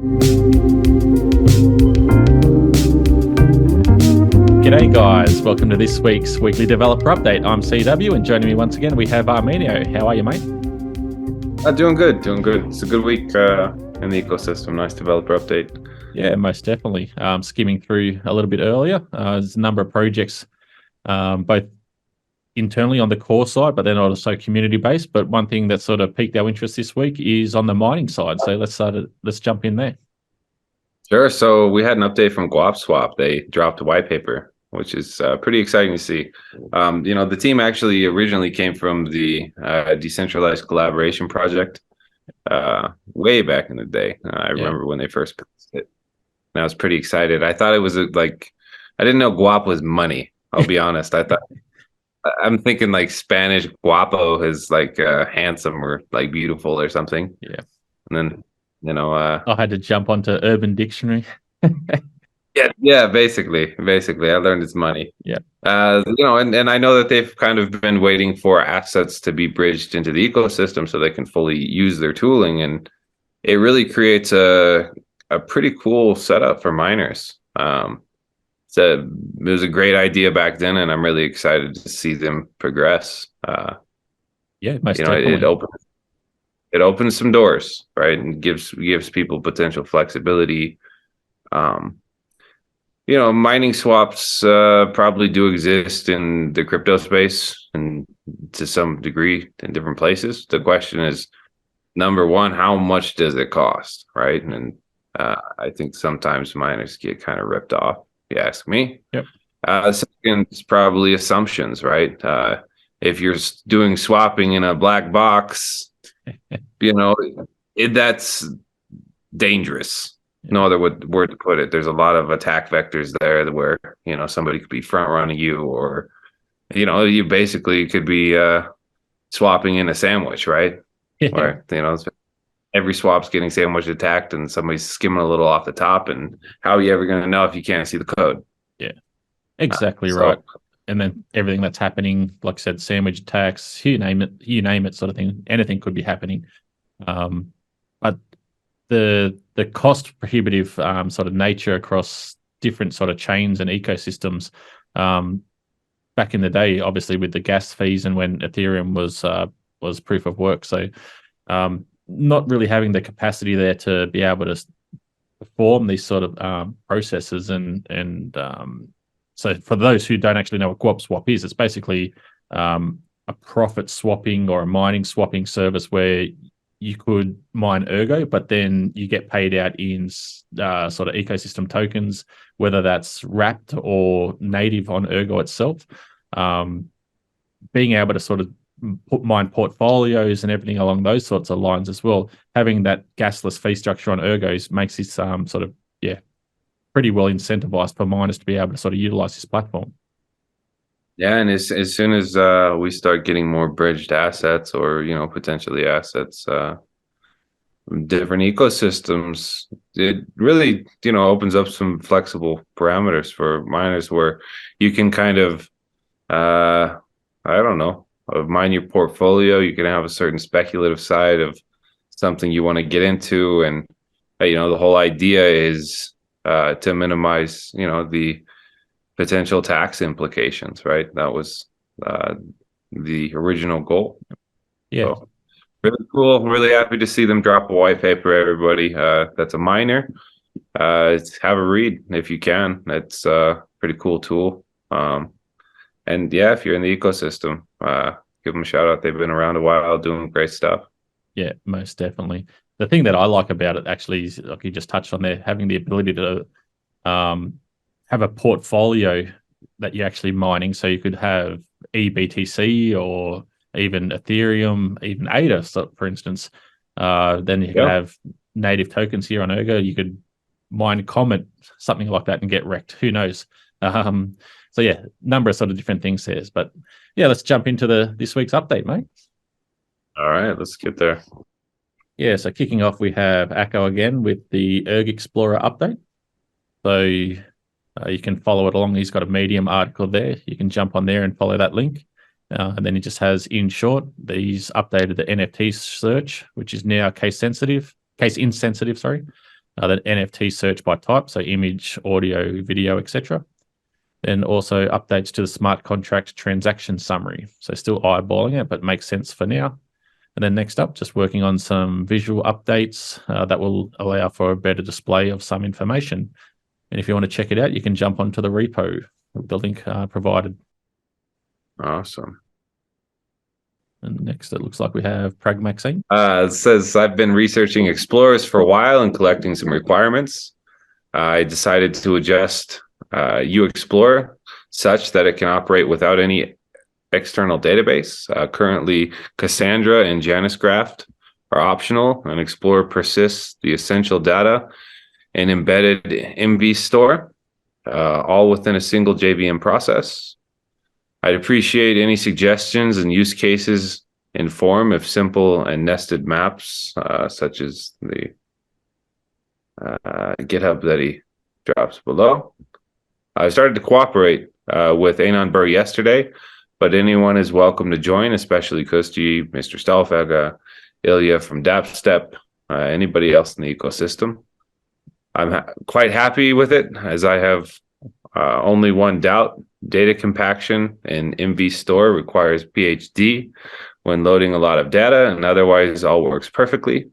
G'day guys, welcome to this week's weekly developer update. I'm CW and joining me once again we have Armeanio. How are you, mate? Doing good. It's a good week in the ecosystem. Nice developer update. Yeah, most definitely. Skimming through a little bit earlier, there's a number of projects both internally on the core side, but then also community-based. But one thing that sort of piqued our interest this week is on the mining side. So let's jump in there. Sure. So we had an update from GuapSwap. They dropped a white paper, which is pretty exciting to see. The team actually originally came from the decentralized collaboration project way back in the day. I remember when they first posted it. And I was pretty excited. I thought it was I didn't know guap was money. I'll be honest. I'm thinking like Spanish guapo is like handsome or like beautiful or something. Yeah. And then, I had to jump onto Urban Dictionary. Yeah, basically I learned it's money. Yeah. And I know that they've kind of been waiting for assets to be bridged into the ecosystem so they can fully use their tooling, and it really creates a pretty cool setup for miners. It was a great idea back then, and I'm really excited to see them progress. Yeah, most definitely. It opens some doors, right, and gives people potential flexibility. Mining swaps probably do exist in the crypto space and to some degree in different places. The question is, number one, how much does it cost, right? And I think sometimes miners get kind of ripped off, if you ask me. Yep. Second is probably assumptions, right? If you're doing swapping in a black box, that's dangerous. No other word to put it. There's a lot of attack vectors there where, somebody could be front running you, or, you basically could be swapping in a sandwich, right? Yeah. Where, every swap's getting sandwich attacked and somebody's skimming a little off the top, and how are you ever going to know if you can't see the code? Yeah, exactly right. And then everything that's happening, like I said, sandwich attacks, you name it sort of thing, anything could be happening. But the cost prohibitive sort of nature across different sort of chains and ecosystems back in the day, obviously with the gas fees and when Ethereum was proof of work. So not really having the capacity there to be able to perform these sort of processes and so for those who don't actually know what GuapSwap is, it's basically a profit swapping or a mining swapping service where you could mine Ergo, but then you get paid out in sort of ecosystem tokens, whether that's wrapped or native on Ergo itself. Being able to sort of mine portfolios and everything along those sorts of lines as well. Having that gasless fee structure on Ergos makes this sort of, pretty well incentivized for miners to be able to sort of utilize this platform. Yeah, and as soon as we start getting more bridged assets or, potentially assets, different ecosystems, it really, opens up some flexible parameters for miners where you can kind of, mine your portfolio. You can have a certain speculative side of something you want to get into. And, the whole idea is to minimize, the potential tax implications, right? That was the original goal. Yeah. So, really cool. Really happy to see them drop a white paper, everybody. That's a miner. Have a read if you can. It's a pretty cool tool. And yeah, if you're in the ecosystem, give them a shout out. They've been around a while doing great stuff. Yeah, most definitely. The thing that I like about it actually is, like you just touched on there, having the ability to have a portfolio that you're actually mining. So you could have eBTC or even Ethereum, even ADA, for instance. Then you could have native tokens here on Ergo. You could mine Comet, something like that, and get wrecked. Who knows? So yeah, number of sort of different things there. But yeah, let's jump into this week's update, mate. All right, let's get there. Yeah, so kicking off, we have Aco again with the Erg Explorer update. So you can follow it along. He's got a Medium article there. You can jump on there and follow that link. And then he just has, in short, he's updated the NFT search, which is now case insensitive, sorry. Then NFT search by type, so image, audio, video, etc. Then also updates to the smart contract transaction summary. So still eyeballing it, but makes sense for now. And then next up, just working on some visual updates that will allow for a better display of some information. And if you want to check it out, you can jump onto the repo, the link provided. Awesome. And next, it looks like we have pragmaxim. It says, I've been researching explorers for a while and collecting some requirements. I decided to adjust uexplorer such that it can operate without any external database. Currently, Cassandra and JanusGraft are optional, and Explorer persists the essential data in embedded MV store, all within a single JVM process. I'd appreciate any suggestions and use cases in form of simple and nested maps, such as the GitHub that he drops below. I started to cooperate with Anon Burr yesterday, but anyone is welcome to join, especially Kushti, Mr. Stalfega, Ilya from Dapstep, anybody else in the ecosystem. I'm quite happy with it, as I have only one doubt. Data compaction in MV Store requires PhD when loading a lot of data, and otherwise all works perfectly.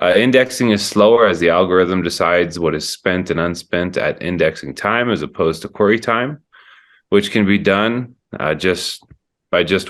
Indexing is slower as the algorithm decides what is spent and unspent at indexing time as opposed to query time, which can be done just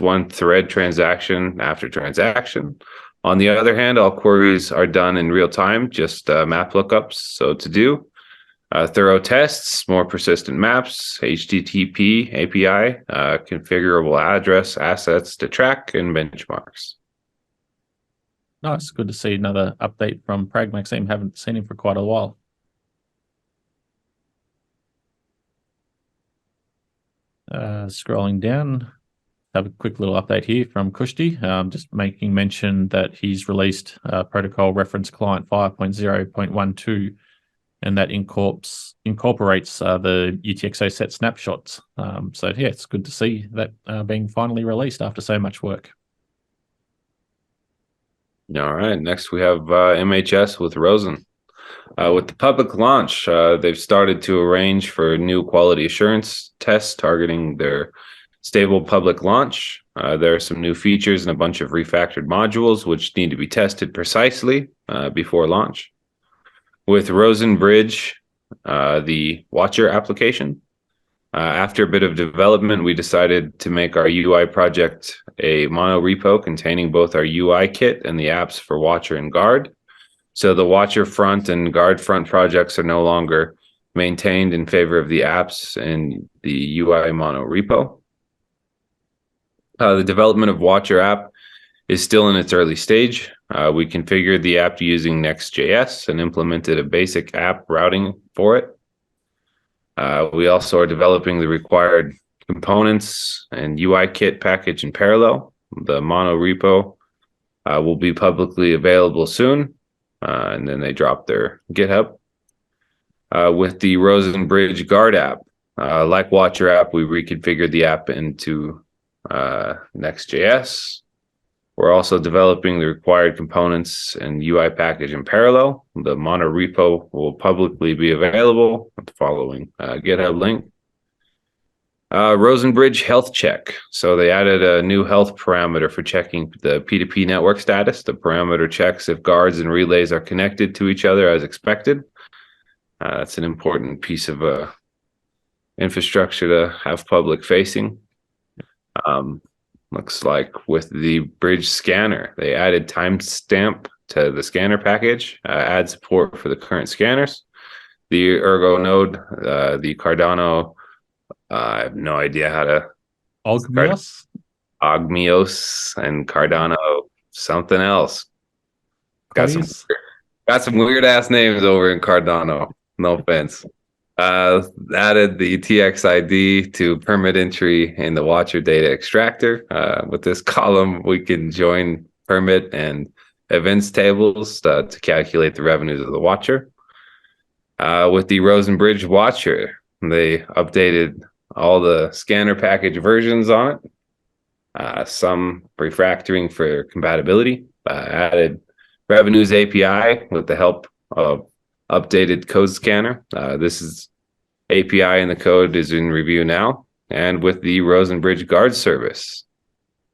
one thread transaction after transaction. On the other hand, all queries are done in real time, just map lookups. So to do thorough tests, more persistent maps, HTTP API, configurable address assets to track, and benchmarks. Nice. Good to see another update from pragmaxim. Haven't seen him for quite a while. Scrolling down, have a quick little update here from Kushti. Just making mention that he's released protocol reference client 5.0.12, and that incorporates the UTXO set snapshots. So yeah, it's good to see that being finally released after so much work. All right, next we have MHS with Rosen. With the public launch, they've started to arrange for new quality assurance tests targeting their stable public launch. There are some new features and a bunch of refactored modules which need to be tested precisely before launch. With Rosen Bridge, the Watcher application, after a bit of development, we decided to make our UI project a mono repo containing both our UI kit and the apps for Watcher and Guard. So the Watcher front and Guard front projects are no longer maintained in favor of the apps in the UI mono repo. The development of Watcher app is still in its early stage. We configured the app using Next.js and implemented a basic app routing for it. We also are developing the required components and UI kit package in parallel. The mono repo will be publicly available soon, and then they drop their GitHub. With the Rosen Bridge Guard app, like Watcher app, we reconfigured the app into Next.js. We're also developing the required components and UI package in parallel. The mono repo will publicly be available at the following GitHub link. Rosen Bridge health check. So they added a new health parameter for checking the P2P network status. The parameter checks if guards and relays are connected to each other as expected. That's an important piece of infrastructure to have public facing. Looks like with the bridge scanner, they added timestamp to the scanner package, add support for the current scanners. The Ergo node, the Cardano, I have no idea how to... Ogmios? Ogmios and Cardano, something else. Got some weird ass names over in Cardano. No offense. Added the TX ID to permit entry in the Watcher data extractor. With this column, we can join permit and events tables to calculate the revenues of the Watcher. With the Rosen Bridge Watcher, they updated all the scanner package versions on it. Some refactoring for compatibility. Added revenues API with the help of updated code scanner. This is API in the code is in review now. And with the Rosen Bridge guard service,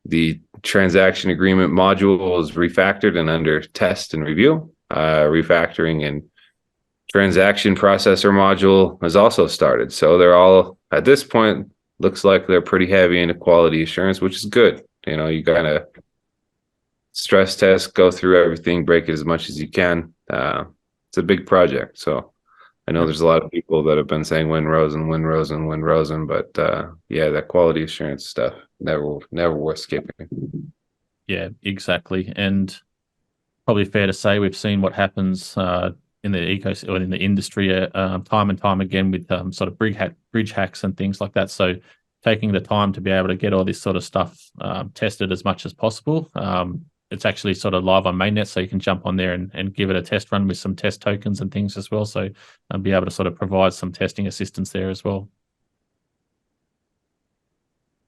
the transaction agreement module is refactored and under test and review. Refactoring and transaction processor module has also started. So they're all, at this point, looks like they're pretty heavy into quality assurance, which is good. You know, you gotta stress test, go through everything, break it as much as you can. It's a big project. So I know there's a lot of people that have been saying win Rosen, but yeah, that quality assurance stuff never worth skipping. Yeah, exactly. And probably fair to say we've seen what happens in the ecosystem or in the industry time and time again with sort of bridge hacks and things like that. So taking the time to be able to get all this sort of stuff tested as much as possible. It's actually sort of live on mainnet, so you can jump on there and give it a test run with some test tokens and things as well. So be able to sort of provide some testing assistance there as well.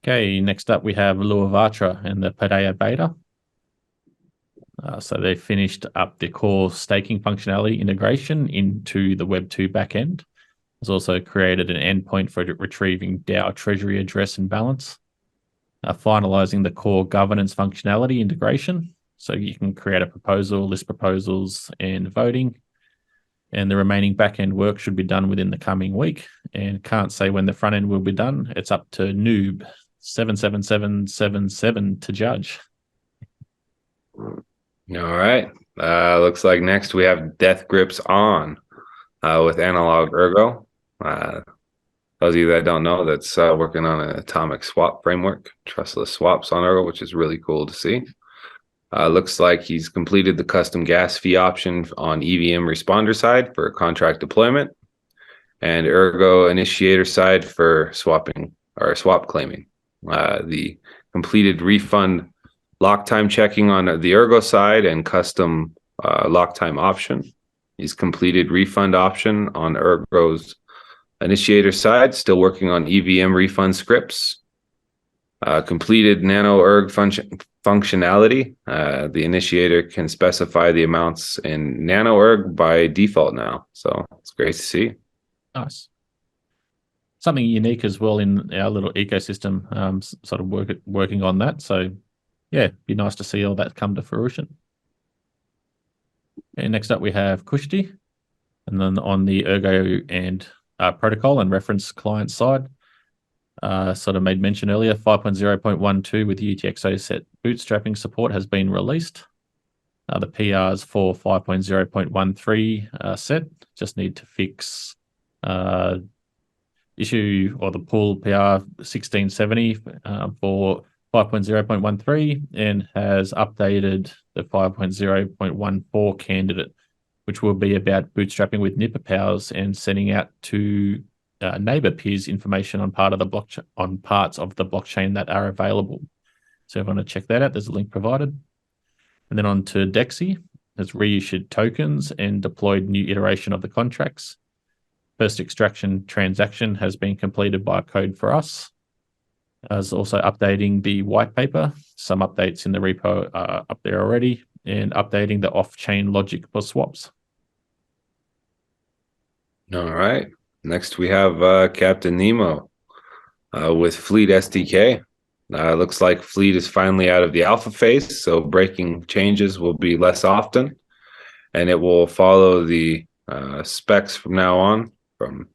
Okay, next up we have Luivatra and the Paideia beta. So they finished up the core staking functionality integration into the Web2 backend. It's also created an endpoint for retrieving DAO treasury address and balance. Finalizing the core governance functionality integration. So you can create a proposal, list proposals, and voting. And the remaining backend work should be done within the coming week. And can't say when the front end will be done. It's up to Noob 77777 to judge. All right. Looks like next we have dEathgripson with analog Ergo. Those of you that don't know, that's working on an atomic swap framework, trustless swaps on Ergo, which is really cool to see. Looks like he's completed the custom gas fee option on EVM responder side for contract deployment and Ergo initiator side for swapping or swap claiming. The completed refund lock time checking on the Ergo side and custom lock time option. He's completed refund option on Ergo's initiator side, still working on EVM refund scripts. Completed nano Erg functionality. The initiator can specify the amounts in nano Erg by default now. So it's great to see. Nice. Something unique as well in our little ecosystem, sort of working on that. So yeah, be nice to see all that come to fruition. Okay, next up we have Kushti. And then on the Ergo and protocol and reference client side, sort of made mention earlier, 5.0.12 with UTXO set bootstrapping support has been released. The PRs for 5.0.13 set just need to fix issue or the pool PR 1670 for 5.0.13 and has updated the 5.0.14 candidate, which will be about bootstrapping with NIPoPoWs and sending out to neighbor peers information on parts of the blockchain that are available. So if you want to check that out, there's a link provided. And then on to Dexy, has reissued tokens and deployed new iteration of the contracts. First extraction transaction has been completed by Code for Us. As also updating the white paper, some updates in the repo are up there already, and updating the off-chain logic for swaps. All right. Next we have Captain Nemo with Fleet SDK. Looks like Fleet is finally out of the alpha phase, so breaking changes will be less often, and it will follow the specs from now on from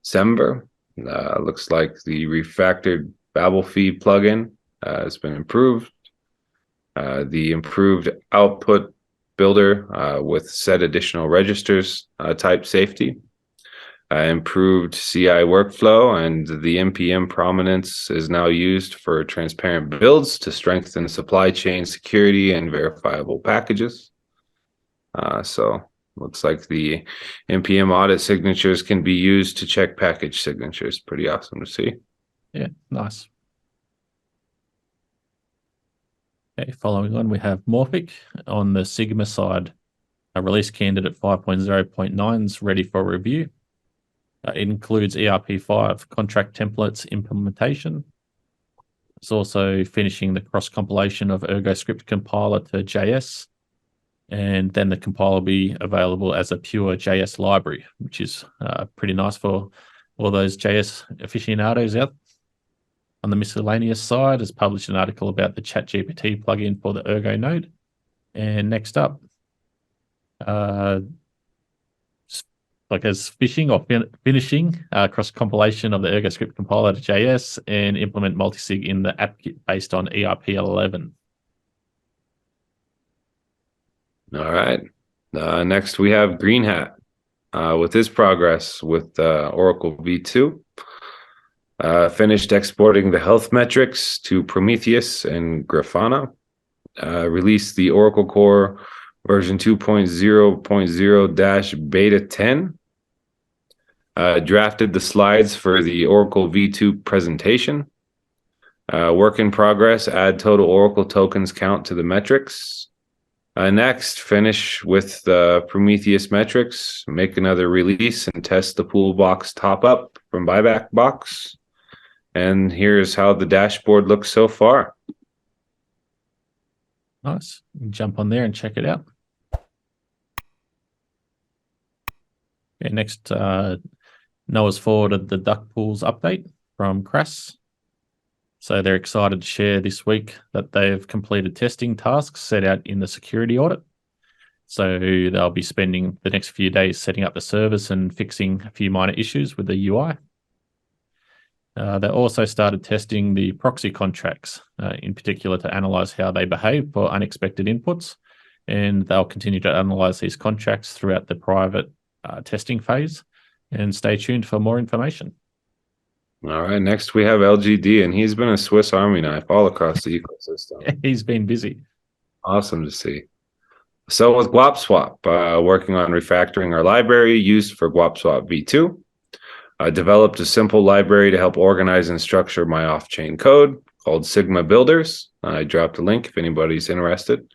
December. Looks like the refactored Babel feed plugin has been improved. The improved output builder with set additional registers type safety. Improved CI workflow, and the NPM prominence is now used for transparent builds to strengthen supply chain security and verifiable packages. So looks like the NPM audit signatures can be used to check package signatures. Pretty awesome to see. Yeah, nice. Okay, following on, we have Morphic on the Sigma side. A release candidate 5.0.9 is ready for review. It includes ERP5 contract templates implementation. It's also finishing the cross compilation of Ergo script compiler to JS. And then the compiler will be available as a pure JS library, which is pretty nice for all those JS aficionados out. On the miscellaneous side, has published an article about the ChatGPT plugin for the Ergo node. And next up, like as finishing cross compilation of the Ergo script compiler to JS and implement multisig in the app kit based on ERP11. All right. Next, we have greenhat with his progress with Oracle V2. Finished exporting the health metrics to Prometheus and Grafana. Released the Oracle Core version 2.0.0-beta 10. Drafted the slides for the Oracle V2 presentation. Work in progress, add total Oracle tokens count to the metrics. Next, finish with the Prometheus metrics, make another release and test the pool box top up from buyback box. And here's how the dashboard looks so far. Nice. Jump on there and check it out. Okay, next, Noah's forwarded the duckpools update from Kras. So they're excited to share this week that they've completed testing tasks set out in the security audit. So they'll be spending the next few days setting up the service and fixing a few minor issues with the UI. They also started testing the proxy contracts, in particular to analyze how they behave for unexpected inputs. And they'll continue to analyze these contracts throughout the private testing phase. And stay tuned for more information. All right, next we have LGD, and he's been a Swiss Army knife all across the ecosystem. He's been busy. Awesome to see. So with GuapSwap, working on refactoring our library used for GuapSwap V2. I developed a simple library to help organize and structure my off-chain code called Sigma Builders. I dropped a link if anybody's interested.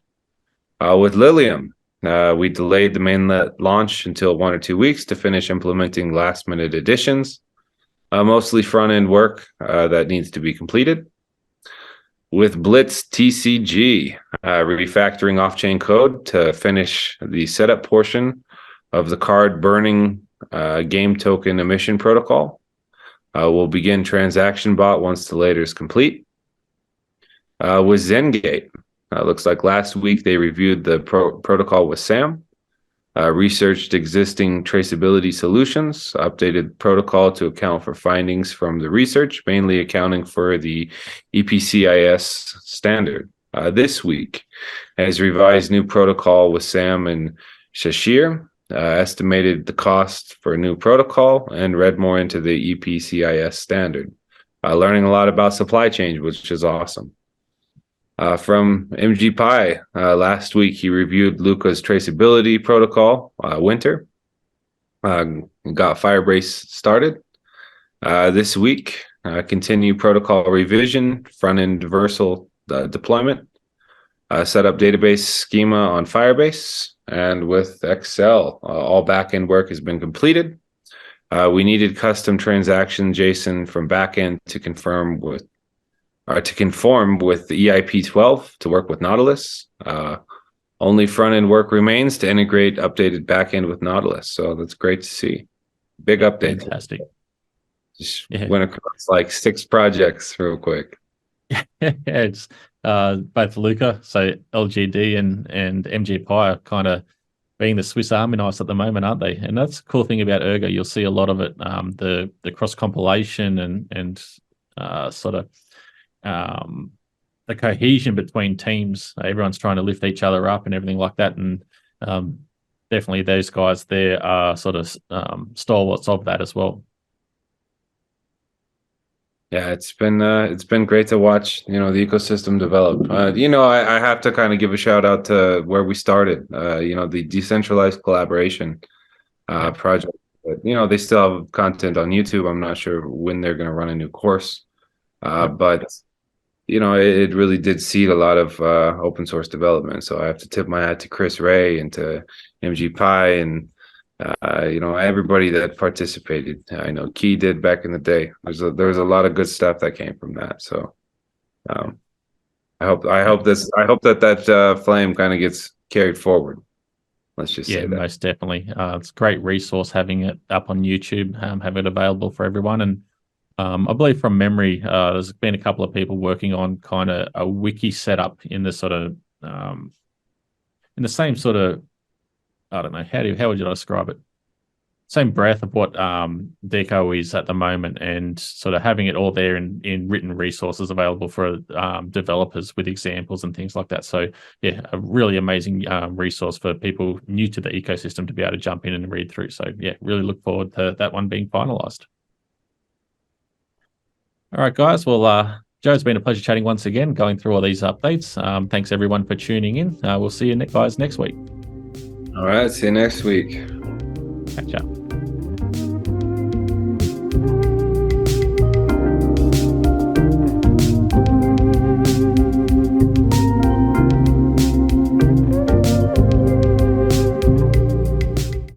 With Lilium, we delayed the mainnet launch until 1 or 2 weeks to finish implementing last-minute additions. Mostly front-end work that needs to be completed. With Blitz TCG, refactoring off-chain code to finish the setup portion of the card burning game token emission protocol. We'll begin transaction bot once the later is complete. With zenGate, looks like last week they reviewed the protocol with Sam. Researched existing traceability solutions, updated protocol to account for findings from the research, mainly accounting for the EPCIS standard. This week has revised new protocol with Sam and Shashir, estimated the cost for a new protocol, and read more into the EPCIS standard. Learning a lot about supply chain, which is awesome. From MGPi, last week he reviewed Luca's traceability protocol, Winter. Got Firebase started. This week, continue protocol revision, front-end Versal deployment, set up database schema on Firebase, and with Exle, all backend work has been completed. We needed custom transaction JSON from backend to conform with the EIP12 to work with Nautilus. Only front-end work remains to integrate updated backend with Nautilus. So that's great to see. Big update. Fantastic. Just went across like 6 projects real quick. It's both Luca, so LGD and MGPi are kind of being the Swiss Army knives at the moment, aren't they? And that's the cool thing about Ergo. You'll see a lot of it, the cross compilation and sort of the cohesion between teams. Everyone's trying to lift each other up and everything like that. And definitely those guys there are sort of stalwarts of that as well. Yeah, it's been great to watch, the ecosystem develop. I have to kind of give a shout out to where we started, the decentralized collaboration project. But, they still have content on YouTube. I'm not sure when they're going to run a new course. But it really did seed a lot of open source development. So I have to tip my hat to Chris Ray and to MGPi and everybody that participated. I know Key did back in the day. There was a lot of good stuff that came from that. So I I hope that flame kind of gets carried forward. Let's just say that. Most definitely. It's a great resource having it up on YouTube, have it available for everyone. And I believe from memory, there's been a couple of people working on kind of a wiki setup in the sort of in the same sort of, I don't know, how would you describe it? Same breadth of what Deco is at the moment, and sort of having it all there in written resources available for developers with examples and things like that. So yeah, a really amazing resource for people new to the ecosystem to be able to jump in and read through. So yeah, really look forward to that one being finalized. All right, guys. Well, Joe, it's been a pleasure chatting once again, going through all these updates. Thanks everyone for tuning in. We'll see you guys next week. All right, see you next week. Catch up.